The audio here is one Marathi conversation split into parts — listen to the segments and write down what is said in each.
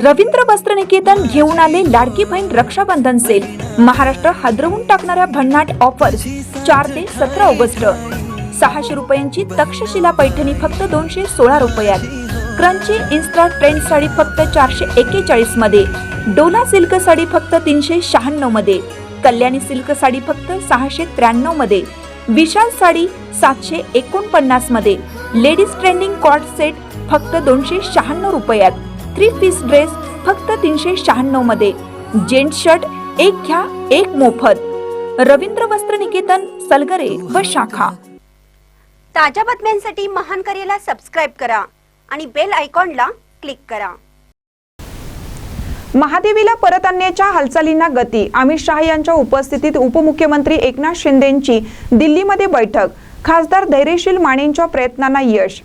रवींद्र वस्त्रनिकेतन घेऊन आले लाडकी बहीण रक्षाबंधन सेल। महाराष्ट्र हादरवून टाकणाऱ्या भन्नाट ऑफर्स 4 ते 17 ऑगस्ट। 600 रुपयांची तक्षशिला पैठणी फक्त 216 रुपयात। क्रंची इन्स्टा ट्रेंड साडी फक्त 441 मध्ये। डोला सिल्क साडी फक्त 396 मध्ये। कल्याणी सिल्क साडी फक्त 693 मध्ये। विशाल साडी 749 मध्ये। लेडीज ट्रेंडिंग कॉर्ड सेट फक्त 296 रुपयात। 3 पीस ड्रेस फक्त 396 मध्ये। जेंट्स शर्ट एक घ्या एक मोफत। रवींद्र वस्त्रनिकेतन, सलगरे व शाखा। ताज्या बातम्यांसाठी महान करेला सबस्क्राइब करा आणि बेल आयकॉनला क्लिक करा। महादेवीला परत आणण्याच्या हालचालींना गती। अमित शहा यांच्या उपस्थितीत उपमुख्यमंत्री एकनाथ शिंदेंची दिल्लीमध्ये बैठक। खासदार धैर्यशील मानेंच्या प्रयत्नांना यश।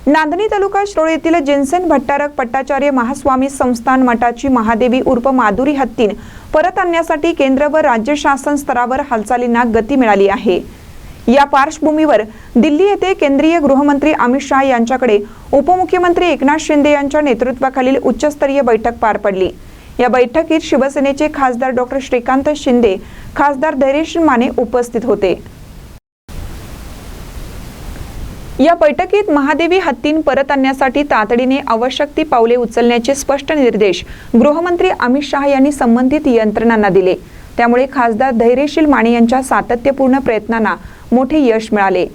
नांदणी तालुका शिरोळ येथील जिनसेन भट्टारक पट्टाचार्य महास्वामी संस्थान मठाची महादेवी उर्फ माधुरी हत्तीन परत आणण्यासाठी केंद्र व राज्य शासन स्तरावर हालचालींना गती मिळाली आहे। या पार्श्वभूमीवर दिल्ली येथे केंद्रीय गृहमंत्री अमित शहा यांच्याकडे उपमुख्यमंत्री एकनाथ शिंदे यांच्या नेतृत्वाखालील उच्चस्तरीय बैठक पार पडली। या बैठकीत शिवसेनेचे खासदार डॉक्टर श्रीकांत शिंदे, खासदार धैर्यशील माने उपस्थित होते। या बैठकीत महादेवी हत्तीन परत आणण्यासाठी तातडीने आवश्यक ती पावले उचलण्याचे स्पष्ट निर्देश गृहमंत्री अमित शहा यांनी संबंधित यंत्रणांना दिले। त्यामुळे खासदार धैर्यशील माने यांच्या सातत्यपूर्ण प्रयत्नांना मोठे यश मिळाले।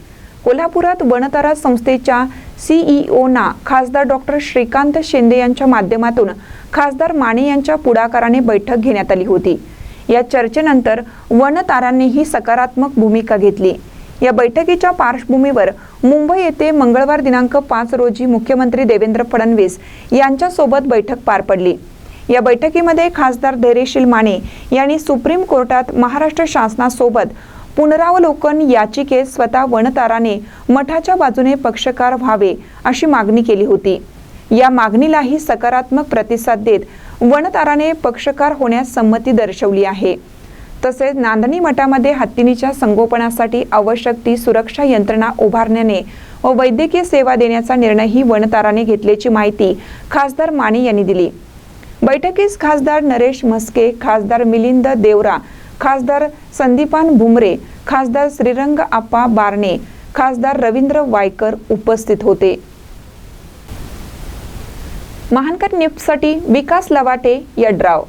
कोल्हापुरात वनतारा संस्थेच्या सीईओना खासदार डॉक्टर श्रीकांत शिंदे यांच्या माध्यमातून खासदार माने यांच्या पुढाकाराने बैठक घेण्यात आली होती। या चर्चेनंतर वनतारांनीही सकारात्मक भूमिका घेतली। या बैठकीच्या पार्श्वभूमीवर मुंबई येथे मंगळवार दिनांक 5 रोजी मुख्यमंत्री देवेंद्र फडणवीस यांच्यासोबत बैठक पार पडली। या बैठकीमध्ये खासदार धैर्यशील माने यांनी सुप्रीम कोर्टात महाराष्ट्र शासनासोबत पुनरावलोकन याचिकेत स्वतः वनताराने मठाच्या बाजूने पक्षकार व्हावे अशी मागणी केली होती। या मागणीलाही सकारात्मक प्रतिसाद देत वनताराने पक्षकार होण्यास संमती दर्शवली आहे। तसेच नांदणी मठामध्ये हत्तींच्या संगोपनासाठी आवश्यक ती सुरक्षा यंत्रणा उभारण्याने व वैद्यकीय सेवा देण्याचा निर्णयही वनताराने घेतल्याची माहिती खासदार माने यांनी दिली। बैठकीस खासदार नरेश म्हस्के, खासदार मिलिंद देवरा, खासदार संदीपान भुमरे, खासदार श्रीरंग आप्पा बारणे, खासदार रवींद्र वायकर उपस्थित होते। महानकर न्यूजसाठी विकास लवाटे, यड्राव।